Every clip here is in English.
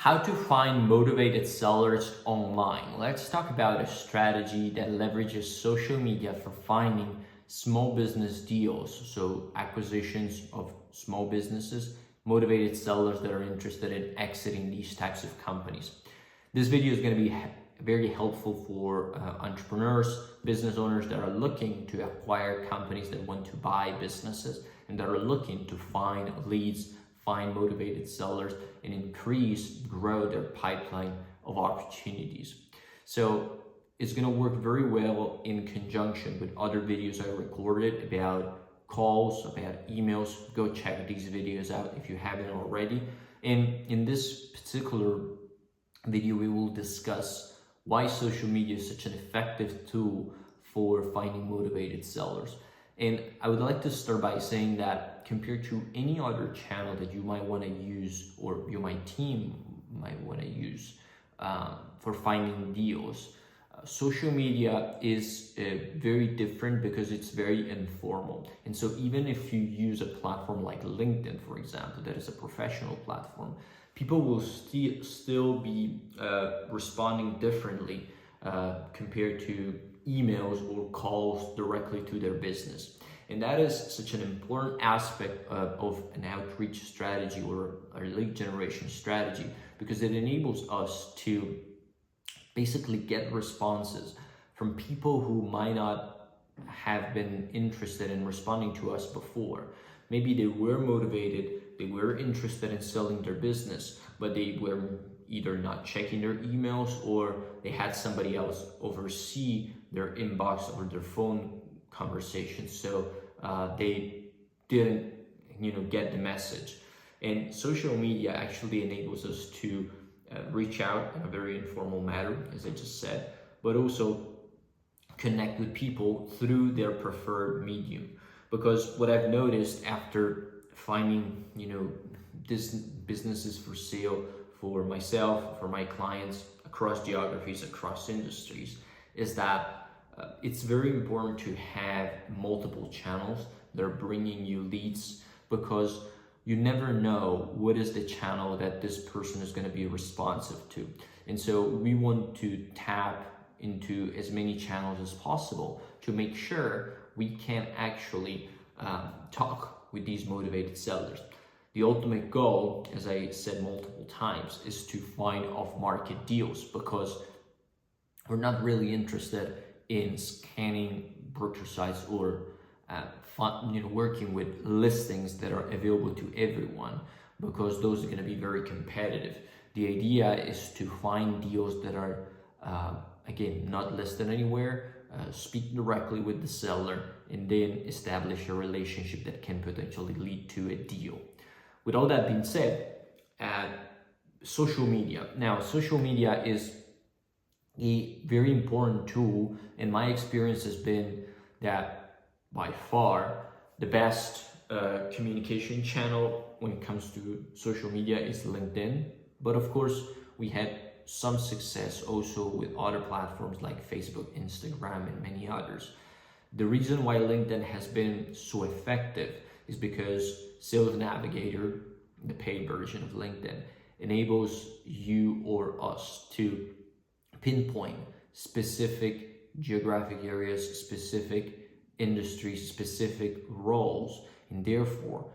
How to find motivated sellers online. Let's talk about a strategy that leverages social media for finding small business deals. So acquisitions of small businesses, motivated sellers that are interested in exiting these types of companies. This video is going to be very helpful for entrepreneurs, business owners that are looking to acquire companies, that want to buy businesses, and that are looking to find leads, find motivated sellers, and grow their pipeline of opportunities. So it's going to work very well in conjunction with other videos I recorded about calls, about emails. Go check these videos out if you haven't already. And in this particular video, we will discuss why social media is such an effective tool for finding motivated sellers. And I would like to start by saying that compared to any other channel that you might want to use, or my team might want to use for finding deals, social media is very different because it's very informal. And so even if you use a platform like LinkedIn, for example, that is a professional platform, people will still be responding differently compared to emails or calls directly to their business. And that is such an important aspect of an outreach strategy or a lead generation strategy, because it enables us to basically get responses from people who might not have been interested in responding to us before. Maybe they were motivated, they were interested in selling their business, but they were either not checking their emails, or they had somebody else oversee their inbox or their phone conversations, so they didn't get the message. And social media actually enables us to reach out in a very informal manner, as I just said, but also connect with people through their preferred medium. Because what I've noticed after finding this businesses for sale for myself, for my clients, across geographies, across industries, is that it's very important to have multiple channels that are bringing you leads, because you never know what is the channel that this person is going to be responsive to. And so we want to tap into as many channels as possible to make sure we can actually talk with these motivated sellers. The ultimate goal, as I said multiple times, is to find off-market deals, because we're not really interested in scanning broker sites or working with listings that are available to everyone, because those are going to be very competitive. The idea is to find deals that are again not listed anywhere, speak directly with the seller, and then establish a relationship that can potentially lead to a deal. With all that being said, social media. Now, social media is a very important tool, and my experience has been that by far the best communication channel when it comes to social media is LinkedIn. But of course, we had some success also with other platforms like Facebook, Instagram, and many others. The reason why LinkedIn has been so effective is because Sales Navigator, the paid version of LinkedIn, enables you or us to pinpoint specific geographic areas, specific industries, specific roles, and therefore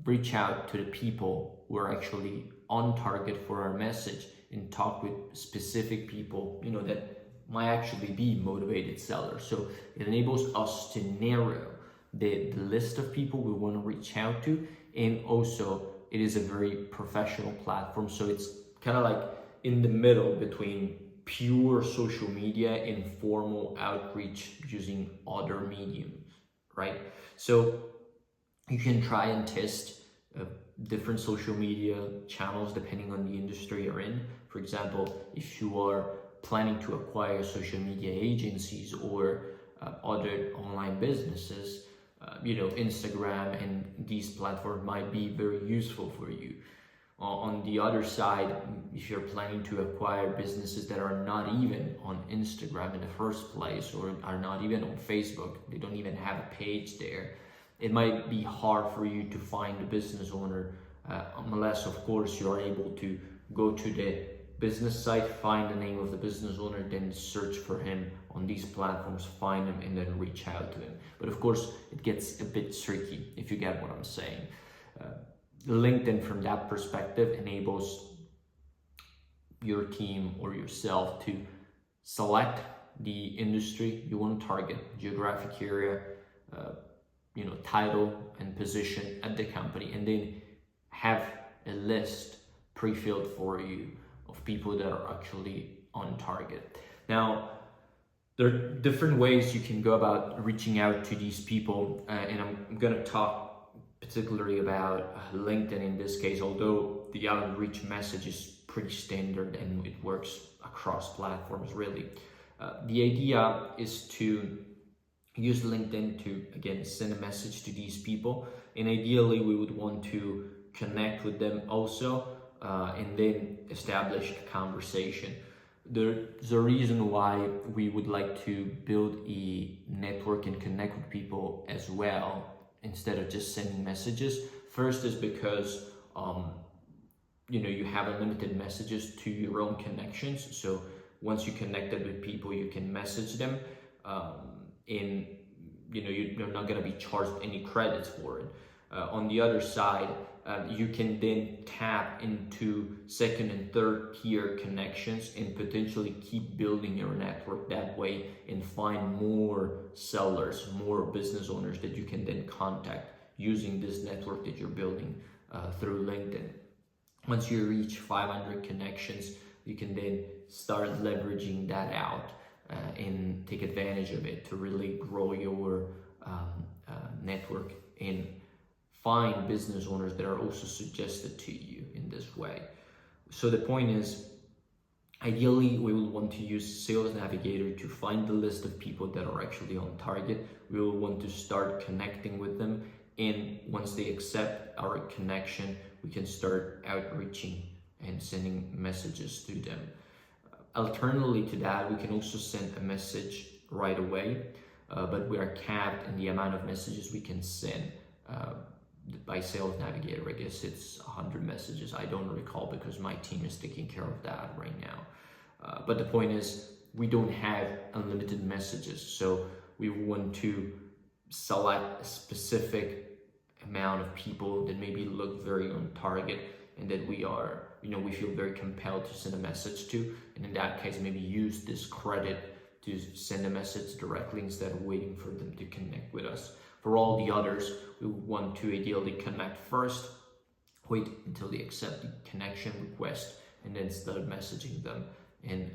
reach out to the people who are actually on target for our message and talk with specific people that might actually be motivated sellers. So it enables us to narrow the list of people we want to reach out to, and also it is a very professional platform, so it's kind of like in the middle between pure social media and formal outreach using other mediums, right? So you can try and test different social media channels depending on the industry you're in. For example, if you are planning to acquire social media agencies or other online businesses, Instagram and these platforms might be very useful for you. On the other side, if you're planning to acquire businesses that are not even on Instagram in the first place, or are not even on Facebook, they don't even have a page there, it might be hard for you to find a business owner unless, of course, you are able to go to the business site, find the name of the business owner, then search for him on these platforms, find him, and then reach out to him. But of course, it gets a bit tricky, if you get what I'm saying. LinkedIn, from that perspective, enables your team or yourself to select the industry you want to target, geographic area, title and position at the company, and then have a list pre-filled for you of people that are actually on target. Now, there are different ways you can go about reaching out to these people, and I'm going to talk particularly about LinkedIn in this case, although the outreach message is pretty standard and it works across platforms really. The idea is to use LinkedIn to, again, send a message to these people, and ideally we would want to connect with them also, and then establish a conversation. There's a reason why we would like to build a network and connect with people as well instead of just sending messages. First is because you have unlimited messages to your own connections. So once you connected with people, you can message them, and you're not going to be charged any credits for it. On the other side, you can then tap into second and third tier connections and potentially keep building your network that way and find more sellers, more business owners that you can then contact using this network that you're building through LinkedIn. Once you reach 500 connections, you can then start leveraging that out and take advantage of it to really grow your network and find business owners that are also suggested to you in this way. So the point is, ideally, we will want to use Sales Navigator to find the list of people that are actually on target. We will want to start connecting with them, and once they accept our connection, we can start outreaching and sending messages to them. Alternatively to that, we can also send a message right away, but we are capped in the amount of messages we can send by Sales Navigator. I guess it's 100 messages. I don't recall because my team is taking care of that right now. But the point is, we don't have unlimited messages, so we want to select a specific amount of people that maybe look very on target and that we feel very compelled to send a message to, and in that case maybe use this credit to send a message directly instead of waiting for them to connect with us. For all the others, we want to ideally connect first, wait until they accept the connection request, and then start messaging them and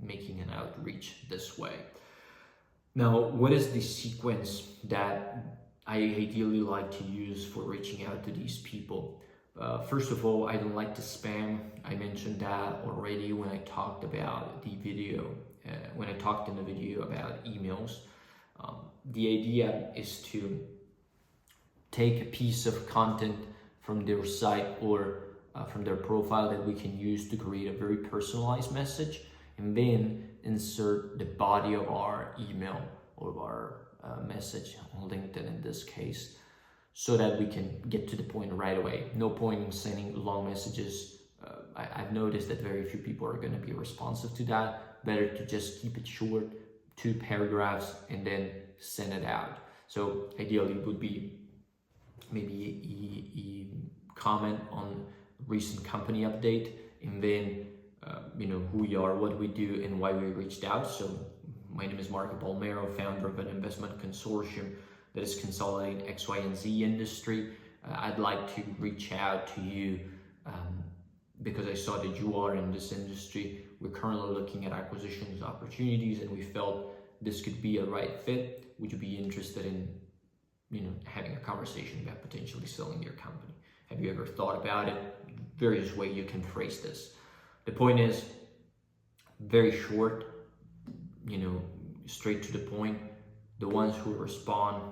making an outreach this way. Now, what is the sequence that I ideally like to use for reaching out to these people? First of all, I don't like to spam. I mentioned that already when I talked about the video, when I talked in the video about emails. The idea is to take a piece of content from their site or from their profile that we can use to create a very personalized message, and then insert the body of our email or our message on LinkedIn in this case, so that we can get to the point right away. No point in sending long messages. I've noticed that very few people are going to be responsive to that. Better to just keep it short, 2 paragraphs, and then send it out. So ideally it would be maybe a comment on recent company update, and then who we are, what we do, and why we reached out. So my name is Marco Palmero, founder of an investment consortium that is consolidating X, Y, and Z industry. I'd like to reach out to you because I saw that you are in this industry. We're currently looking at acquisitions opportunities, and we felt this could be a right fit. Would you be interested in having a conversation about potentially selling your company? Have you ever thought about it? Various ways you can phrase this. The point is very short, straight to the point. The ones who respond,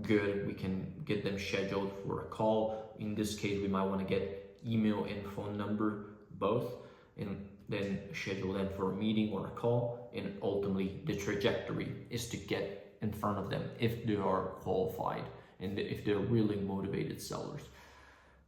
good, we can get them scheduled for a call. In this case, we might want to get email and phone number, both, and then schedule them for a meeting or a call. And ultimately, the trajectory is to get in front of them if they are qualified and if they're really motivated sellers.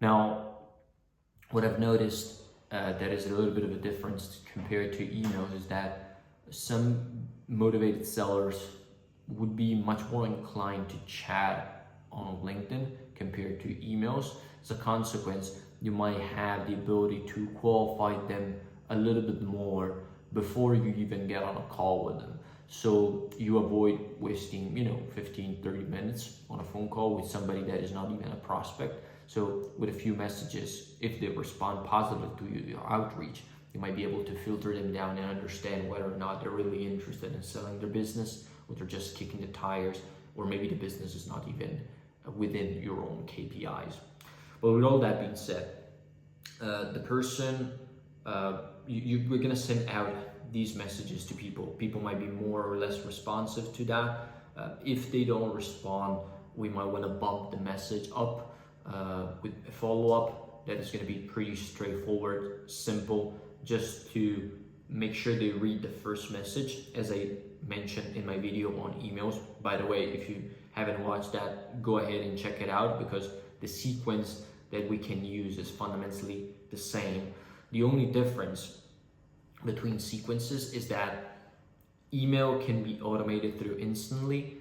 Now, what I've noticed that is a little bit of a difference compared to emails is that some motivated sellers would be much more inclined to chat on LinkedIn compared to emails. As a consequence, you might have the ability to qualify them a little bit more before you even get on a call with them. So you avoid wasting, 15-30 minutes on a phone call with somebody that is not even a prospect. So with a few messages, if they respond positively to your outreach, you might be able to filter them down and understand whether or not they're really interested in selling their business, or they're just kicking the tires, or maybe the business is not even within your own KPIs. But with all that being said, the person, we're gonna send out these messages to people. People might be more or less responsive to that. If they don't respond, we might wanna bump the message up with a follow-up that is gonna be pretty straightforward, simple, just to make sure they read the first message, as I mentioned in my video on emails. By the way, if you haven't watched that, go ahead and check it out, because the sequence that we can use is fundamentally the same. The only difference between sequences is that email can be automated through instantly.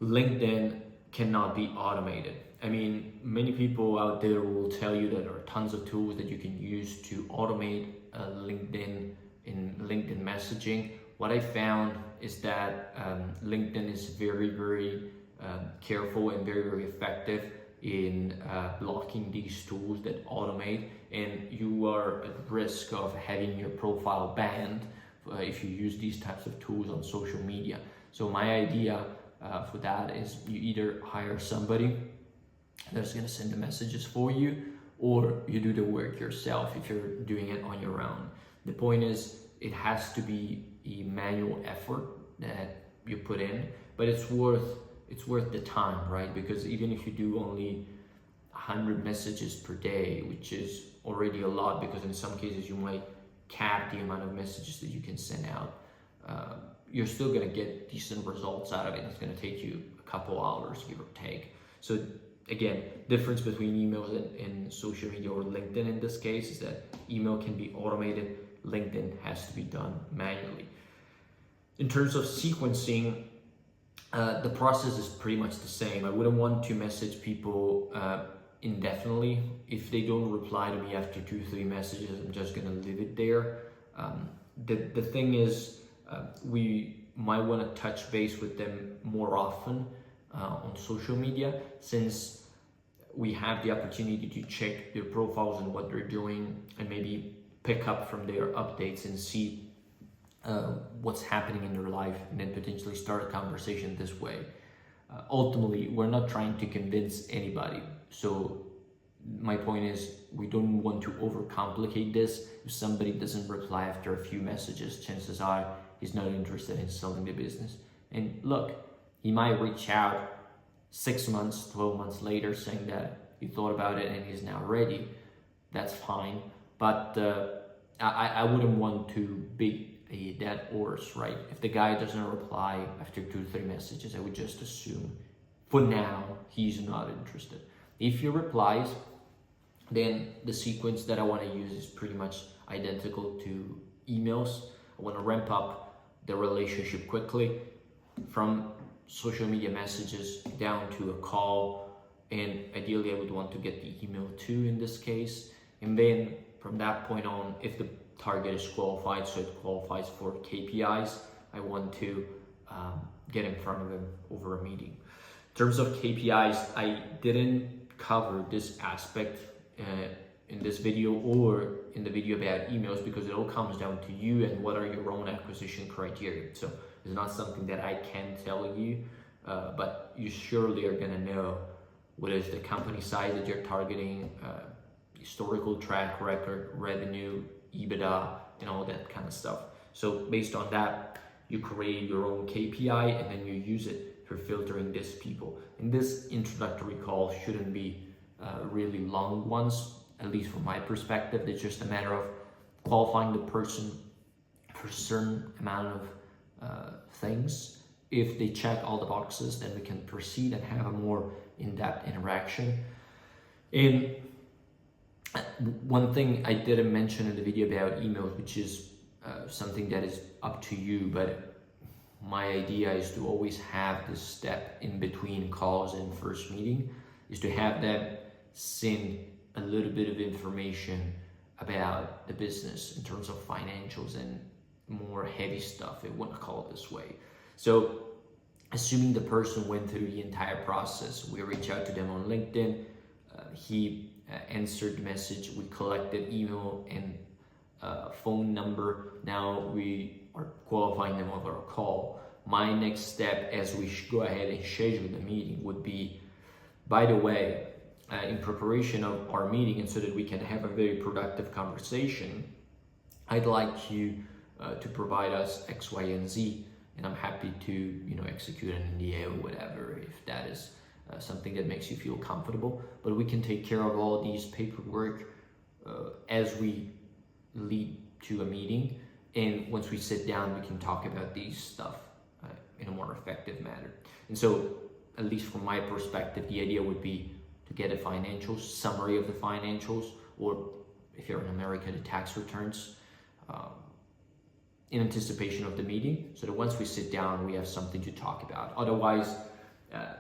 LinkedIn cannot be automated. I mean, many people out there will tell you that there are tons of tools that you can use to automate LinkedIn messaging. What I found is that LinkedIn is very, very careful and very, very effective in blocking these tools that automate, and you are at risk of having your profile banned if you use these types of tools on social media. So my idea for that is you either hire somebody that's going to send the messages for you, or you do the work yourself if you're doing it on your own. The point is, it has to be a manual effort that you put in, but it's worth the time, right? Because even if you do only 100 messages per day, which is already a lot, because in some cases you might cap the amount of messages that you can send out, you're still going to get decent results out of it. It's going to take you a couple hours, give or take. So again, difference between emails and social media, or LinkedIn in this case, is that email can be automated, LinkedIn has to be done manually. In terms of sequencing, the process is pretty much the same. I wouldn't want to message people indefinitely. If they don't reply to me after 2-3 messages, I'm just gonna leave it there. The thing is, we might want to touch base with them more often on social media, since we have the opportunity to check their profiles and what they're doing, and maybe pick up from their updates and see what's happening in their life, and then potentially start a conversation this way. Ultimately, we're not trying to convince anybody. So my point is, we don't want to overcomplicate this. If somebody doesn't reply after a few messages, chances are he's not interested in selling the business. And look, he might reach out 6 months, 12 months later saying that he thought about it and he's now ready. That's fine. But I wouldn't want to beat a dead horse, right? If the guy doesn't reply after 2-3 messages, I would just assume for now he's not interested. If he replies, then the sequence that I want to use is pretty much identical to emails. I want to ramp up the relationship quickly from social media messages down to a call, and ideally I would want to get the email too in this case. And then from that point on, if the target is qualified, so it qualifies for KPIs, I want to get in front of them over a meeting. In terms of KPIs, I didn't cover this aspect in this video or in the video about emails, because it all comes down to you and what are your own acquisition criteria. So it's not something that I can tell you, but you surely are gonna know what is the company size that you're targeting, historical track record, revenue, EBITDA, and all that kind of stuff. So based on that, you create your own KPI and then you use it for filtering these people. And this introductory call shouldn't be really long ones, at least from my perspective. It's just a matter of qualifying the person for a certain amount of things. If they check all the boxes, then we can proceed and have a more in-depth interaction. And One thing I didn't mention in the video about emails, which is something that is up to you, but my idea is to always have this step in between calls and first meeting, is to have them send a little bit of information about the business in terms of financials and more heavy stuff, if you want to call it this way. So assuming the person went through the entire process, we reach out to them on LinkedIn, he answered the message, we collected email and phone number, now we are qualifying them over a call. My next step, as we go ahead and schedule the meeting, would be, by the way, in preparation of our meeting, and so that we can have a very productive conversation, I'd like you to provide us X, Y, and Z, and I'm happy to execute an NDA or whatever, if that is something that makes you feel comfortable. But we can take care of all these paperwork as we lead to a meeting, and once we sit down, we can talk about these stuff in a more effective manner. And so, at least from my perspective, the idea would be to get a financials, summary of the financials, or if you're in America, the tax returns, in anticipation of the meeting, so that once we sit down, we have something to talk about. Otherwise,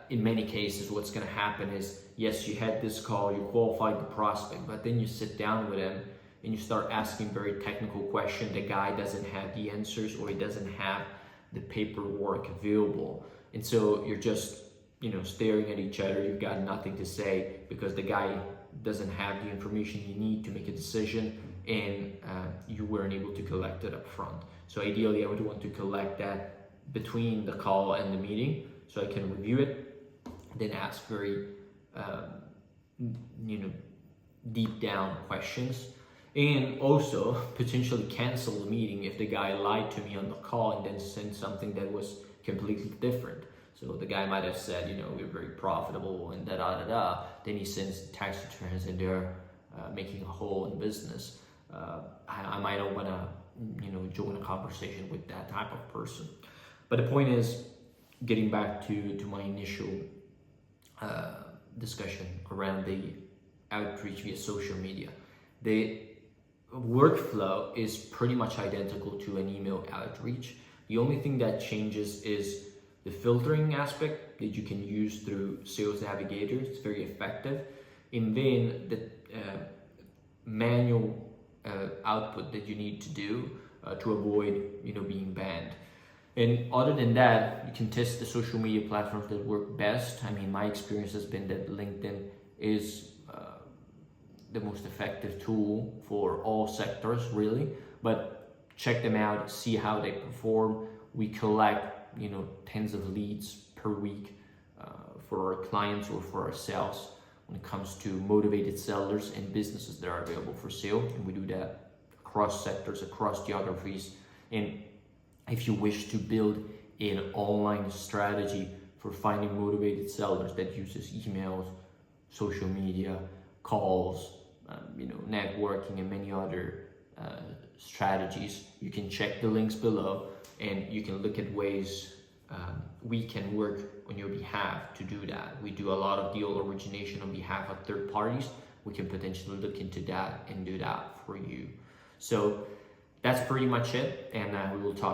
in many cases, what's going to happen is, yes, you had this call, you qualified the prospect, but then you sit down with him and you start asking very technical questions. The guy doesn't have the answers, or he doesn't have the paperwork available. And so you're just, staring at each other. You've got nothing to say because the guy doesn't have the information you need to make a decision, and you weren't able to collect it up front. So ideally, I would want to collect that between the call and the meeting, so I can review it, then ask very, deep down questions, and also potentially cancel the meeting if the guy lied to me on the call and then sent something that was completely different. So the guy might have said, we're very profitable and da-da-da-da. Then he sends tax returns and they're making a hole in business. I might not want to, join a conversation with that type of person. But the point is, getting back to my initial discussion around the outreach via social media. The workflow is pretty much identical to an email outreach. The only thing that changes is the filtering aspect that you can use through Sales Navigator. It's very effective. And then the manual output that you need to do to avoid being banned. And other than that, you can test the social media platforms that work best. I mean, my experience has been that LinkedIn is the most effective tool for all sectors, really. But check them out, see how they perform. We collect tens of leads per week for our clients or for ourselves when it comes to motivated sellers and businesses that are available for sale. And we do that across sectors, across geographies. And if you wish to build an online strategy for finding motivated sellers that uses emails, social media, calls, networking, and many other strategies, you can check the links below, and you can look at ways we can work on your behalf to do that. We do a lot of deal origination on behalf of third parties. We can potentially look into that and do that for you. So that's pretty much it, and we will talk